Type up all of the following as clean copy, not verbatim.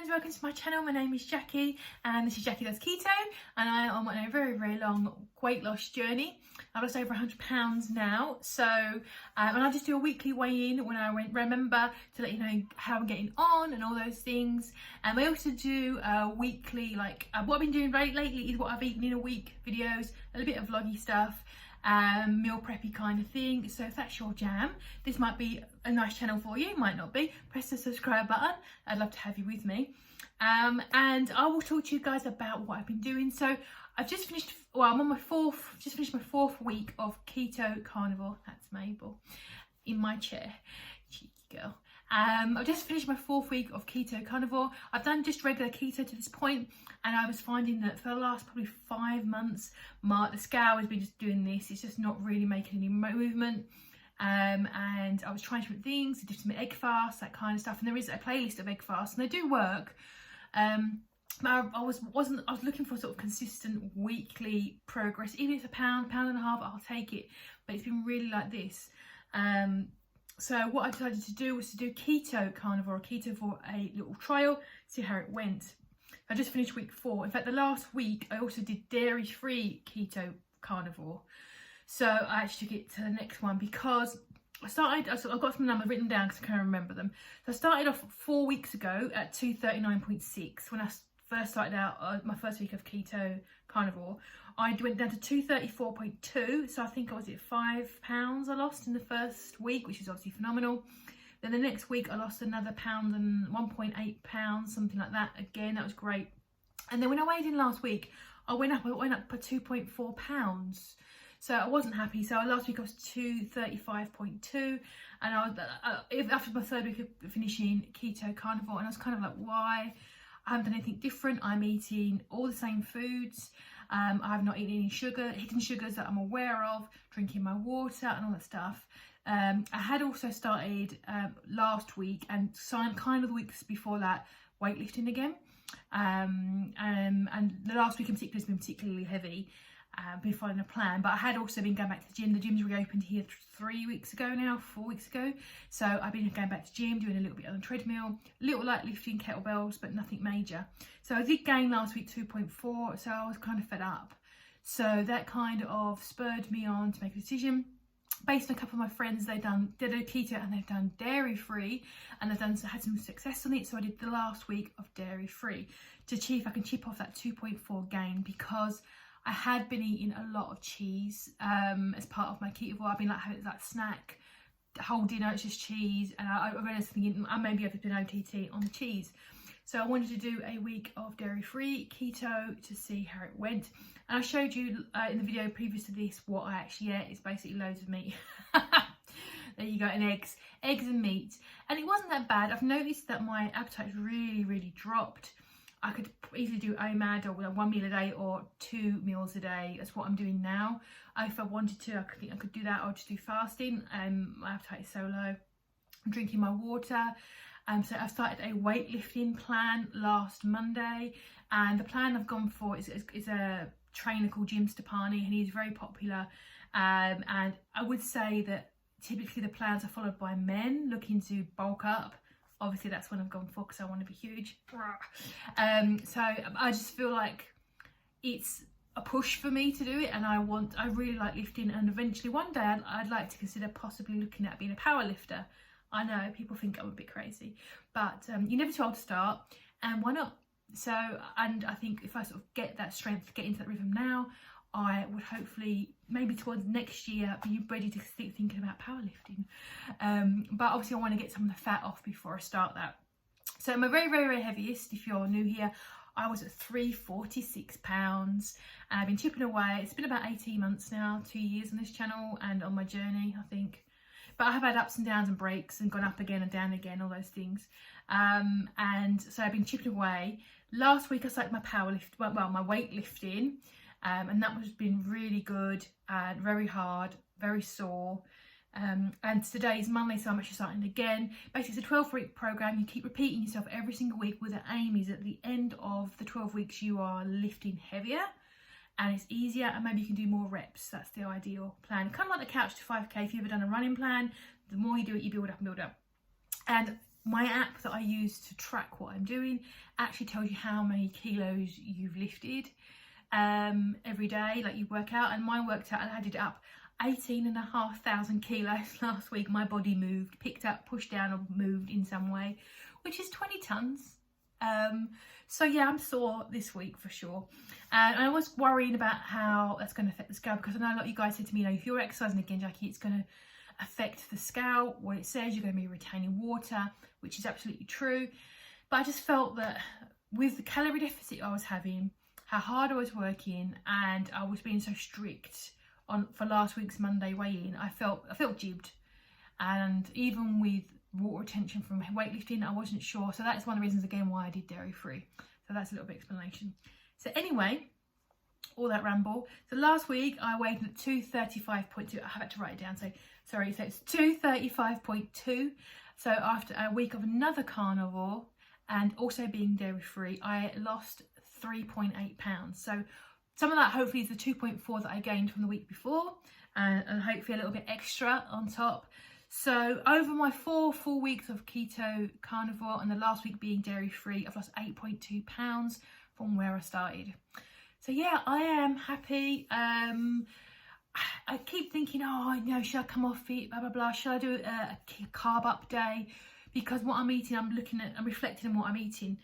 friends, welcome to my channel. My name is Jackie and this is Jackie Does Keto, and I am on a very long weight loss journey. I've lost over 100 pounds now, so and I just do a weekly weigh-in when I remember to let you know how I'm getting on and all those things. And I also do weekly, like what I've been doing lately is what I've eaten in a week videos, a little bit of vloggy stuff, meal preppy kind of thing. So if that's your jam, this might be a nice channel for you. It might not be. Press the subscribe button. I'd love to have you with me, and I will talk to you guys about what I've been doing. So I've just finished, well, I'm on my finished my fourth week of Keto Carnivore. That's Mabel in my chair, cheeky girl. I've just finished my fourth week of Keto Carnivore. I've done just regular keto to this point, and I was finding that for the last probably 5 months, the scale has been just doing this. It's just not really making any movement. And I was trying different things, did some egg fasts, that kind of stuff. And there is a playlist of egg fasts, and they do work. But I was looking for sort of consistent weekly progress. Even if it's a pound and a half, I'll take it. But it's been really like this. So what I decided to do was to do Keto Carnivore, Ketovore, a little trial, see how it went. I just finished week 4. In fact, the last week I also did dairy-free Keto Carnivore. So I actually took it to the next one because I've got some numbers written down because I can't remember them. So I started off 4 weeks ago at 239.6 when I first started out my first week of Keto Carnivore. I went down to 234.2, so I think I was at 5 pounds I lost in the first week, which is obviously phenomenal. Then the next week I lost another pound and 1.8 pounds, something like that. Again, that was great. And then when I weighed in last week, I went up by 2.4 pounds. So I wasn't happy. So last week I was 235.2, and I was after my third week of finishing Keto Carnivore, and I was kind of like, why? I haven't done anything different. I'm eating all the same foods. I have not eaten any hidden sugars that I'm aware of, drinking my water and all that stuff. I had also started last week and kind of the weeks before that weightlifting again. And the last week in particular has been particularly heavy. Been following a plan, but I had also been going back to the gym. The gym's reopened here 4 weeks ago. So I've been going back to the gym, doing a little bit on the treadmill, little light lifting, kettlebells, but nothing major. So I did gain last week 2.4, so I was kind of fed up. So that kind of spurred me on to make a decision. Based on a couple of my friends, they did a keto and they've done dairy free, and they've had some success on it. So I did the last week of dairy free to see if I can chip off that 2.4 gain, because I had been eating a lot of cheese as part of my Ketovore. I've been like having that snack, the whole dinner it's just cheese, and I realised thinking I maybe have been OTT on the cheese. So I wanted to do a week of dairy-free keto to see how it went. And I showed you in the video previous to this what I actually ate. It's basically loads of meat. There you go, and eggs and meat. And it wasn't that bad. I've noticed that my appetite really dropped. I could easily do OMAD or 1 meal a day or 2 meals a day. That's what I'm doing now. If I wanted to, I think I could do that, or just do fasting. My appetite is so low. I'm drinking my water. So I've started a weightlifting plan last Monday, and the plan I've gone for is a trainer called Jim Stepani, and he's very popular. And I would say that typically the plans are followed by men looking to bulk up. Obviously that's what I've gone for because I want to be huge. So I just feel like it's a push for me to do it, and I really like lifting, and eventually one day I'd like to consider possibly looking at being a power lifter. I know people think I'm a bit crazy, but you're never too old to start, and why not? So, and I think if I sort of get that strength, get into that rhythm now, I would hopefully maybe towards next year be ready to start thinking about powerlifting. But obviously I want to get some of the fat off before I start that. So my very heaviest, if you're new here, I was at 346 pounds, and I've been chipping away. It's been about 18 months now, 2 years on this channel and on my journey, I think. But I have had ups and downs and breaks and gone up again and down again, all those things. And so I've been chipping away. Last week I started my my weightlifting. And that has been really good and very hard, very sore. And today is Monday, so I'm actually starting again. Basically, it's a 12-week program. You keep repeating yourself every single week, with the aim is at the end of the 12 weeks you are lifting heavier and it's easier, and maybe you can do more reps. That's the ideal plan. Kind of like the couch to 5K. If you've ever done a running plan, the more you do it, you build up and build up. And my app that I use to track what I'm doing actually tells you how many kilos you've lifted every day, like you work out. And mine worked out, I added up 18,500 kilos last week. My body moved, picked up, pushed down, or moved in some way, which is 20 tons. So yeah, I'm sore this week for sure. And I was worrying about how that's going to affect the scale, because I know a lot of you guys said to me, you know, if you're exercising again, Jackie, it's going to affect the scale. What it says, you're going to be retaining water, which is absolutely true. But I just felt that with the calorie deficit I was having, how hard I was working, and I was being so strict for last week's Monday weigh-in, I felt jibbed. And even with water retention from weightlifting, I wasn't sure. So that's one of the reasons again why I did dairy free. So that's a little bit of explanation. So anyway, all that ramble. So last week I weighed at 235.2. I had to write it down. So sorry, so it's 235.2. So after a week of another carnivore and also being dairy free, I lost 3.8 pounds. So some of that hopefully is the 2.4 that I gained from the week before, and hopefully a little bit extra on top. So over my 4 full weeks of keto carnivore and the last week being dairy free, I've lost 8.2 pounds from where I started. So yeah, I am happy. I keep thinking, oh, you know, should I come off it, blah, blah, blah. Should I do a carb up day? Because what I'm eating, I'm reflecting on what I'm eating.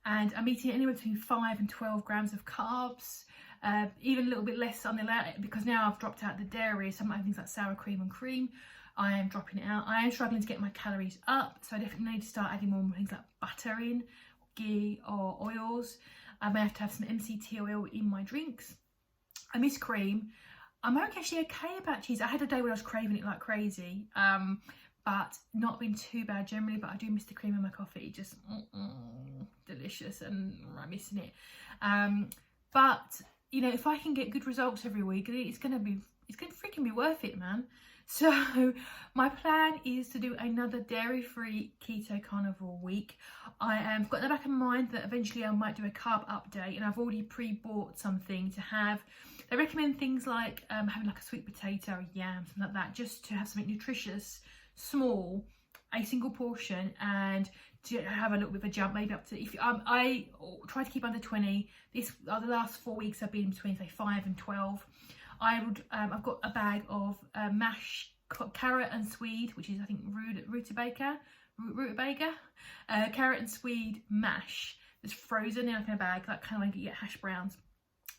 And I'm eating anywhere between 5 and 12 grams of carbs. Even a little bit less on the latter, because now I've dropped out the dairy. Some of things like sour cream and cream, I am dropping it out. I am struggling to get my calories up, so I definitely need to start adding more things like butter in, ghee or oils. I may have to have some MCT oil in my drinks. I miss cream. I'm actually okay about cheese. I had a day where I was craving it like crazy, but not been too bad generally. But I do miss the cream in my coffee. Just delicious, and I'm missing it. But you know, if I can get good results every week, it's gonna freaking be worth it, man. So my plan is to do another dairy-free keto carnivore week. I have got in the back of my mind that eventually I might do a carb update, and I've already pre-bought something to have. They recommend things like having like a sweet potato or yam, something like that, just to have something nutritious, small, a single portion, and to have a little bit of a jump, maybe up to, if I try to keep under 20. The last 4 weeks I've been between say 5 and 12. I've got a bag of mashed carrot and swede, which is I think rutabaga, carrot and swede mash that's frozen in like a bag, like kind of like you get hash browns.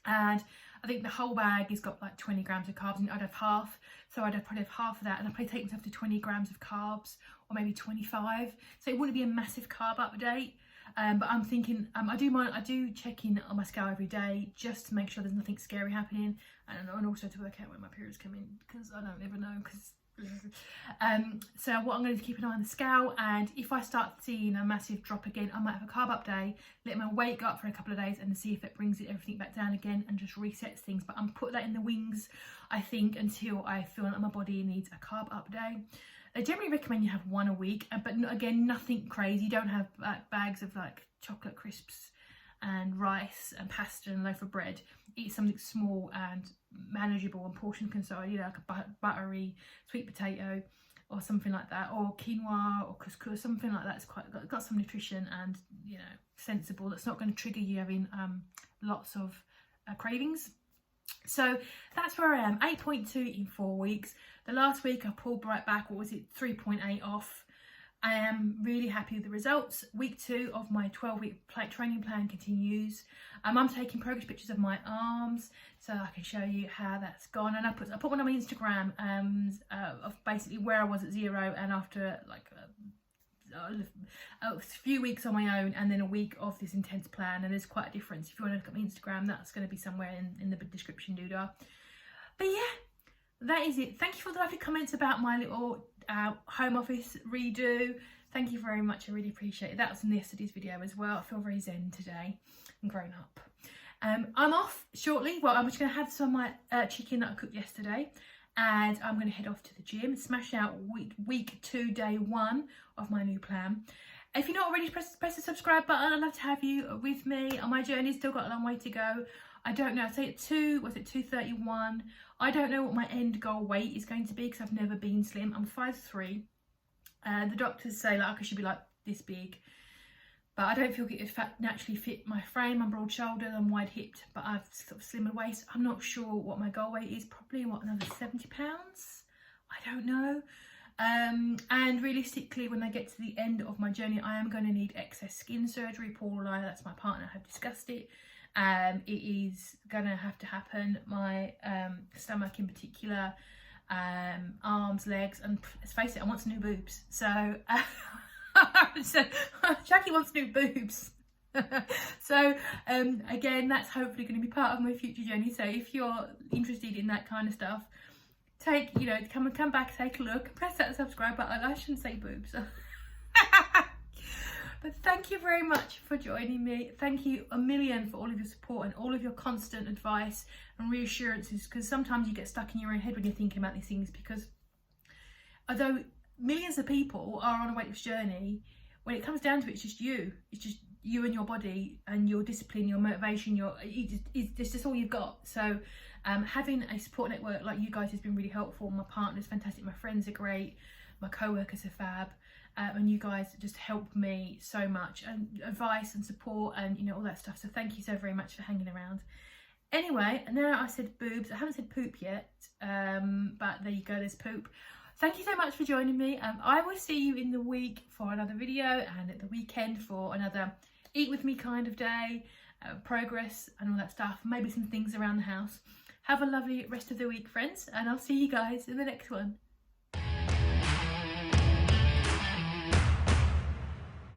And I think the whole bag has got like 20 grams of carbs, and I'd have half. So I'd probably have half of that, and I'd probably take myself to 20 grams of carbs, or maybe 25. So it wouldn't be a massive carb update. But I'm thinking, I do check in on my scale every day just to make sure there's nothing scary happening, and also to work out when my periods come in, because I don't ever know. So what I'm going to keep an eye on the scale, and if I start seeing a massive drop again, I might have a carb up day, let my weight go up for a couple of days, and see if it brings everything back down again and just resets things. But I'm put that in the wings, I think, until I feel like my body needs a carb up day. They generally recommend you have one a week, but again, nothing crazy. You don't have bags of like chocolate crisps and rice and pasta and a loaf of bread. Eat something small and manageable and portion considered, you know, like a buttery sweet potato or something like that, or quinoa or couscous, something like that's got some nutrition and, you know, sensible. That's not going to trigger you having lots of cravings. So that's where I am, 8.2 in 4 weeks. The last week I pulled right back, 3.8 off. I am really happy with the results. Week 2 of my 12-week training plan continues. I'm taking progress pictures of my arms so I can show you how that's gone. And I put one on my Instagram of basically where I was at 0 and after like a few weeks on my own, and then a week of this intense plan. And there's quite a difference. If you want to look at my Instagram, that's going to be somewhere in the description doodah. But yeah, that is it. Thank you for the lovely comments about my little home office redo. Thank you very much. I really appreciate it. That was in yesterday's video as well. I feel very zen today and grown up. I'm off shortly. Well, I'm just going to have some of my chicken that I cooked yesterday, and I'm going to head off to the gym, smash out week 2, day 1 of my new plan. If you're not already, press the subscribe button. I'd love to have you with me on my journey. Still got a long way to go. I don't know, I'd say at 231. I don't know what my end goal weight is going to be because I've never been slim. I'm 5'3". The doctors say like I should be like this big. But I don't feel it would naturally fit my frame. I'm broad shouldered, I'm wide hipped, but I've sort of slimmer waist. I'm not sure what my goal weight is, probably what, another 70 pounds? I don't know. And realistically, when I get to the end of my journey, I am going to need excess skin surgery. Paul and I, that's my partner, have discussed it. It is going to have to happen. My stomach in particular, arms, legs, and let's face it, I want some new boobs. So, so Jackie wants new boobs. So again, that's hopefully going to be part of my future journey. So if you're interested in that kind of stuff, come back, take a look, press that subscribe button. I shouldn't say boobs. But thank you very much for joining me. Thank you a million for all of your support and all of your constant advice and reassurances, because sometimes you get stuck in your own head when you're thinking about these things, because although millions of people are on a weight loss journey, when it comes down to it, it's just you. It's just you and your body and your discipline, your motivation, it's just all you've got. So having a support network like you guys has been really helpful. My partner's fantastic, my friends are great, my co-workers are fab, and you guys just help me so much, and advice and support and all that stuff. So thank you so very much for hanging around. Anyway, now I said boobs, I haven't said poop yet, but there you go, there's poop. Thank you so much for joining me. I will see you in the week for another video, and at the weekend for another eat with me kind of day, progress and all that stuff, maybe some things around the house. Have a lovely rest of the week, friends, and I'll see you guys in the next one.